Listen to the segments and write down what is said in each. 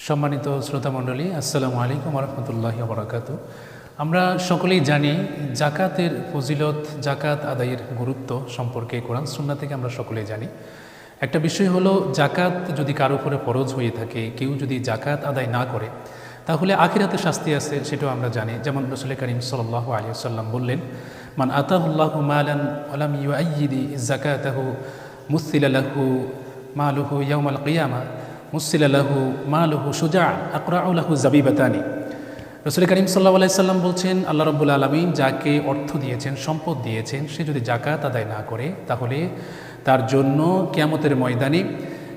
সম্মানিত শ্রোতামণ্ডলী, আসসালামু আলাইকুম রহমতুল্লাহি ওয়া বারাকাতুহু। আমরা সকলেই জানি জাকাতের ফজিলত, জাকাত আদায়ের গুরুত্ব সম্পর্কে কোরআন সুন্নাহ থেকে আমরা সকলেই জানি। একটা বিষয় হলো, জাকাত যদি কারো উপরে ফরজ হয়ে থাকে, কেউ যদি জাকাত আদায় না করে, তাহলে আখিরাতে শাস্তি আছে, সেটাও আমরা জানি। যেমন রাসূল করিম সাল্লাল্লাহু আলাইহি ওয়াসাল্লাম বললেন, মান আতাহুল্লাহু মালান ওয়া লাম ইউআইয়িদি যাকাতাহু মুসিলা লাহু মালুহু ইয়াউমাল কিয়ামা মুসিলা লাহু মালুহু শুজাআন আকরাউ লাহু যাবিবাতানি। রাসূল করিম সাল্লাল্লাহু আলাইহি ওয়াসাল্লাম বলছেন, আল্লাহ রাব্বুল আলামিন যাকে অর্থ দিয়েছেন, সম্পদ দিয়েছেন, সে যদি জাকাত আদায় না করে, তাহলে তার জন্য কিয়ামতের ময়দানে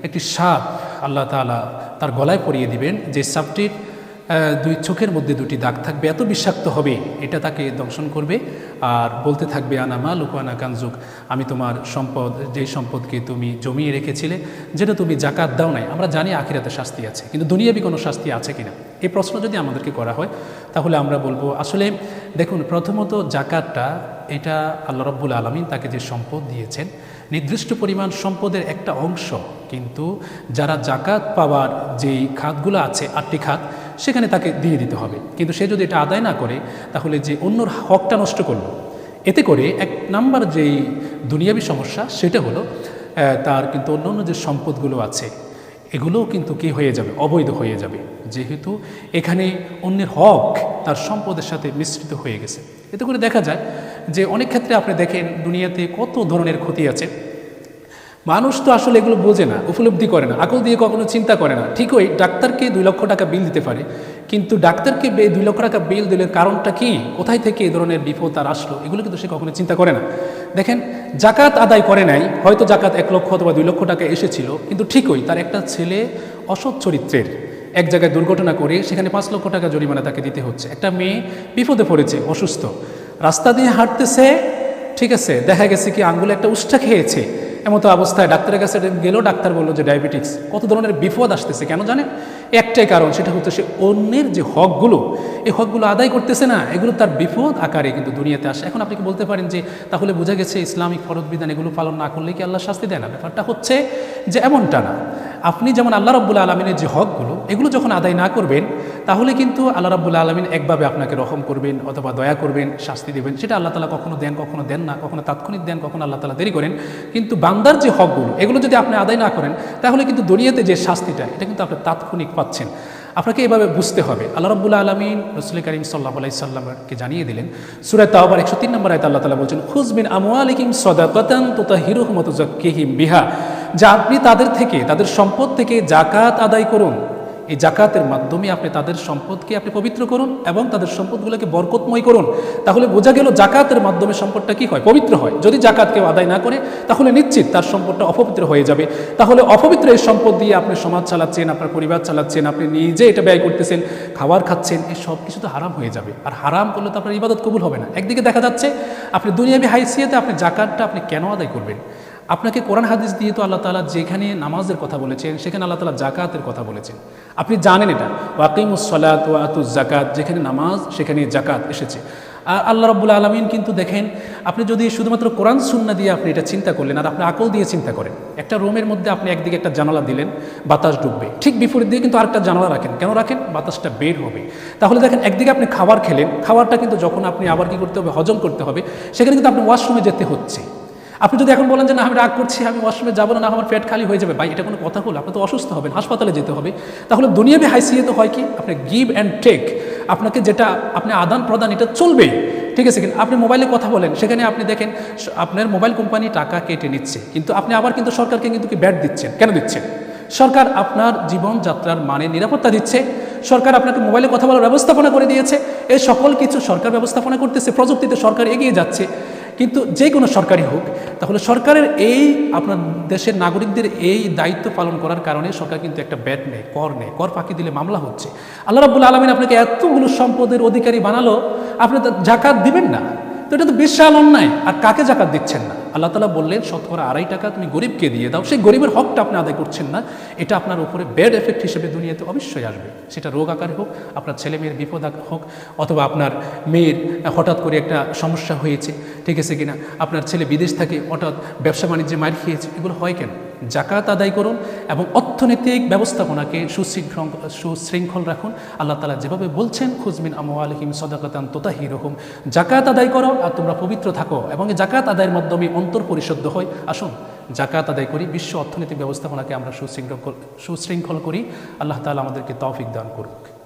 একটি সাপ আল্লাহ তাআলা তার গলায় পরিয়ে দিবেন, যে সাপটির দুই চোখের মধ্যে দুটি দাগ থাকবে, এত বিষাক্ত হবে, এটা তাকে দংশন করবে আর বলতে থাকবে, আনা মালুক ওয়া আনা কানজুক, আমি তোমার সম্পদ, যেই সম্পদকে তুমি জমিয়ে রেখেছিলে, যেটা তুমি জাকাত দাও নাই। আমরা জানি আখিরাতে শাস্তি আছে, কিন্তু দুনিয়াবি কোনো শাস্তি আছে কিনা, এই প্রশ্ন যদি আমাদেরকে করা হয়, তাহলে আমরা বলবো, আসলে দেখুন, প্রথমত জাকাতটা এটা আল্লাহ রাব্বুল আলামিন তাকে যে সম্পদ দিয়েছেন, নির্দিষ্ট পরিমাণ সম্পদের একটা অংশ, কিন্তু যারা জাকাত পাওয়ার যেই খাতগুলো আছে, 8টি খাত, সেখানে তাকে দিয়ে দিতে হবে। কিন্তু সে যদি এটা আদায় না করে, তাহলে যে অন্যর হকটা নষ্ট করলো, এতে করে এক নাম্বার যেই দুনিয়াবী সমস্যা, সেটা হলো তার কিন্তু অন্য যে সম্পদগুলো আছে, এগুলোও কিন্তু কি হয়ে যাবে, অবৈধ হয়ে যাবে, যেহেতু এখানে অন্যের হক তার সম্পদের সাথে মিশ্রিত হয়ে গেছে। এতে করে দেখা যায় যে অনেক ক্ষেত্রে আপনি দেখেন দুনিয়াতে কত ধরনের ক্ষতি আছে। মানুষ তো আসলে এগুলো বোঝে না, উপলব্ধি করে না, আকল দিয়ে কখনো চিন্তা করে না। ঠিকই ডাক্তারকে 2 লক্ষ টাকা বিল দিতে পারে, কিন্তু ডাক্তারকে 2 লক্ষ টাকা বিল দিলে কারণটা কি, কোথায় থেকে এই ধরনের বিপদ তার আসলো, এগুলো কিন্তু সে কখনো চিন্তা করে না। দেখেন, জাকাত আদায় করে নাই, হয়তো জাকাত 1 লক্ষ অথবা 2 লক্ষ টাকা এসেছিল, কিন্তু ঠিকই তার একটা ছেলে অসৎ চরিত্রের, এক জায়গায় দুর্ঘটনা করে সেখানে 5 লক্ষ টাকা জরিমানা তাকে দিতে হচ্ছে। একটা মেয়ে বিপদে পড়েছে, অসুস্থ, রাস্তা দিয়ে হাঁটতেছে, ঠিক আছে, দেখা গেছে কি আঙ্গুলে একটা উষ্ঠা খেয়েছে, এমতো অবস্থায় ডাক্তারের কাছে গেল, ডাক্তার বললো যে ডায়াবেটিক্স। কত ধরনের বিপদ আসতেছে, কেন জানেন? একটাই কারণ, সেটা হচ্ছে সে অন্যের যে হকগুলো, এই হকগুলো আদায় করতেছে না, এগুলো তার বিপদ আকারে কিন্তু দুনিয়াতে আসে। এখন আপনি কি বলতে পারেন যে তাহলে বোঝা গেছে ইসলামিক ফরজ বিধান এগুলো পালন না করলে কি আল্লাহ শাস্তি দেয় না? ব্যাপারটা হচ্ছে যে এমনটা না। আপনি যেমন আল্লাহ রাব্বুল আলামিনের যে হকগুলো, এগুলো যখন আদায় না করবেন, তাহলে কিন্তু আল্লাহ রাব্বুল আলামিন একভাবে আপনাকে রহম করবেন অথবা দয়া করবেন, শাস্তি দেবেন। সেটা আল্লাহ তাআলা কখনো দেন, কখনো দেন না, কখনো তাৎক্ষণিক দেন, কখনো আল্লাহ তাআলা দেরি করেন। কিন্তু বান্দার যে হকগুলো, এগুলো যদি আপনি আদায় না করেন, তাহলে কিন্তু দুনিয়াতে যে শাস্তিটা, এটা কিন্তু আপনি তাৎক্ষণিক পাচ্ছেন। আপনাকে এভাবে বুঝতে হবে। আল্লাহ রাব্বুল আলামিন রাসূল করিম সাল্লাল্লাহু আলাইহি সাল্লামকে জানিয়ে দিলেন, সূরা তাওবার 103 নম্বর আয়াতে আল্লাহ তাআলা বলেন, খুয মিন আমওয়ালিহিম সাদাকাতান তুতাহহিরুহুম ওয়া তুযাক্কিহিম বিহা, যা আপনি তাদের থেকে, তাদের সম্পদ থেকে জাকাত আদায় করুন। এই জাকাতের মাধ্যমে আপনি তাদের সম্পদকে আপনি পবিত্র করুন এবং তাদের সম্পদগুলোকে বরকতময় করুন। তাহলে বোঝা গেল জাকাতের মাধ্যমে সম্পদটা কি হয়, পবিত্র হয়। যদি জাকাত কেউ আদায় না করে, তাহলে নিশ্চিত তার সম্পদটা অপবিত্র হয়ে যাবে। তাহলে অপবিত্র এই সম্পদ দিয়ে আপনি সমাজ চালাচ্ছেন, আপনার পরিবার চালাচ্ছেন, আপনি নিজে এটা ব্যয় করতেছেন, খাবার খাচ্ছেন, এই সব কিছু তো হারাম হয়ে যাবে। আর হারাম করলে তো আপনার ইবাদত কবুল হবে না। একদিকে দেখা যাচ্ছে আপনি দুনিয়াবি হাইসিয়াতে আপনি জাকাতটা আপনি কেন আদায় করবেন? আপনাকে কোরআন হাদিস দিয়ে তো আল্লাহ তাআলা যেখানে নামাজের কথা বলেছেন, সেখানে আল্লাহ তাআলা জাকাতের কথা বলেছেন। আপনি জানেন এটা, ওয়াকিমুস সালাত ওয়া আতুজ যাকাত, যেখানে নামাজ সেখানে জাকাত এসেছে। আর আল্লাহ রাব্বুল আলামিন কিন্তু দেখেন, আপনি যদি শুধুমাত্র কোরআন সুন্নাহ দিয়ে আপনি এটা চিন্তা করলেন, আর আপনি আকল দিয়ে চিন্তা করেন, একটা রুমের মধ্যে আপনি একদিকে একটা জানালা দিলেন, বাতাস ঢুকবে, ঠিক বিপরীত দিয়ে কিন্তু আরেকটা জানালা রাখেন, কেন রাখেন? বাতাসটা বের হবে। তাহলে দেখেন, একদিকে আপনি খাবার খেলেন, খাবারটা কিন্তু যখন আপনি আবার কি করতে হবে, হজম করতে হবে, সেখানে কিন্তু আপনি ওয়াশরুমে যেতে হচ্ছে। আপনি যদি এখন বলেন যে না, আমি রাগ করছি, আমি ওয়াশরুমে যাবো না, আমার পেট খালি হয়ে যাবে, ভাই এটা কোনো কথা হলো? আপনি তো অসুস্থ হবেন, হাসপাতালে যেতে হবে। তাহলে দুনিয়াবি হাইসিয়াতে হয় কি, আপনি গিভ অ্যান্ড টেক, আপনাকে যেটা আপনি আদান প্রদান, এটা চলবে, ঠিক আছে। কিন্তু আপনি মোবাইলে কথা বলেন, সেখানে আপনি দেখেন আপনার মোবাইল কোম্পানি টাকা কেটে নিচ্ছে, কিন্তু আপনি আবার কিন্তু সরকারকে কিন্তু কি ব্যাট দিচ্ছেন। কেন দিচ্ছেন? সরকার আপনার জীবনযাত্রার মানে নিরাপত্তা দিচ্ছে, সরকার আপনাকে মোবাইলে কথা বলার ব্যবস্থাপনা করে দিয়েছে, এই সকল কিছু সরকার ব্যবস্থাপনা করতেছে, প্রযুক্তিতে সরকার এগিয়ে যাচ্ছে। কিন্তু যে কোনো সরকারি হোক, তাহলে সরকারের এই আপনার দেশের নাগরিকদের এই দায়িত্ব পালন করার কারণে সরকার কিন্তু একটা ব্যাট নেয়, কর ফাঁকি দিলে মামলা হচ্ছে। আল্লাহ রাব্বুল আলামিন আপনাকে এতগুলো সম্পদের অধিকারী বানালো, আপনি তো জাকাত দিবেন না, তো এটা তো বিশাল অন্যায়। আর কাকে জাকাত দিচ্ছেন না? আল্লাহ তাআলা বললেন, শতকরা 2.5 টাকা তুমি গরিবকে দিয়ে দাও। সেই গরিবের হকটা আপনি আদায় করছেন না, এটা আপনার উপরে ব্যাড এফেক্ট হিসেবে দুনিয়াতে অবশ্যই আসবে। সেটা রোগ আকারে হোক, আপনার ছেলে মেয়ের বিপদ হোক, অথবা আপনার মেয়ের হঠাৎ করে একটা সমস্যা হয়েছে, ঠিক আছে কিনা, আপনার ছেলে বিদেশ থাকে, হঠাৎ ব্যবসা বাণিজ্যে মার খেয়েছে, এগুলো হয় কেন? জাকাত আদায় করুন এবং অর্থনৈতিক ব্যবস্থাপনাকে সুশৃঙ্খল রাখুন। আল্লাহ তাআলা যেভাবে বলছেন, খুজমিন আমওয়ালিহিম সাদাকাতান তুতাহিরুহুম, জাকাত আদায় করো আর তোমরা পবিত্র থাকো, এবং এই জাকাত আদায়ের মাধ্যমে অন্তর পরিশুদ্ধ হয়। আসুন জাকাত আদায় করি, বিশ্ব অর্থনৈতিক ব্যবস্থাপনাকে আমরা সুশৃঙ্খল করি। আল্লাহ তাআলা আমাদেরকে তৌফিক দান করুক।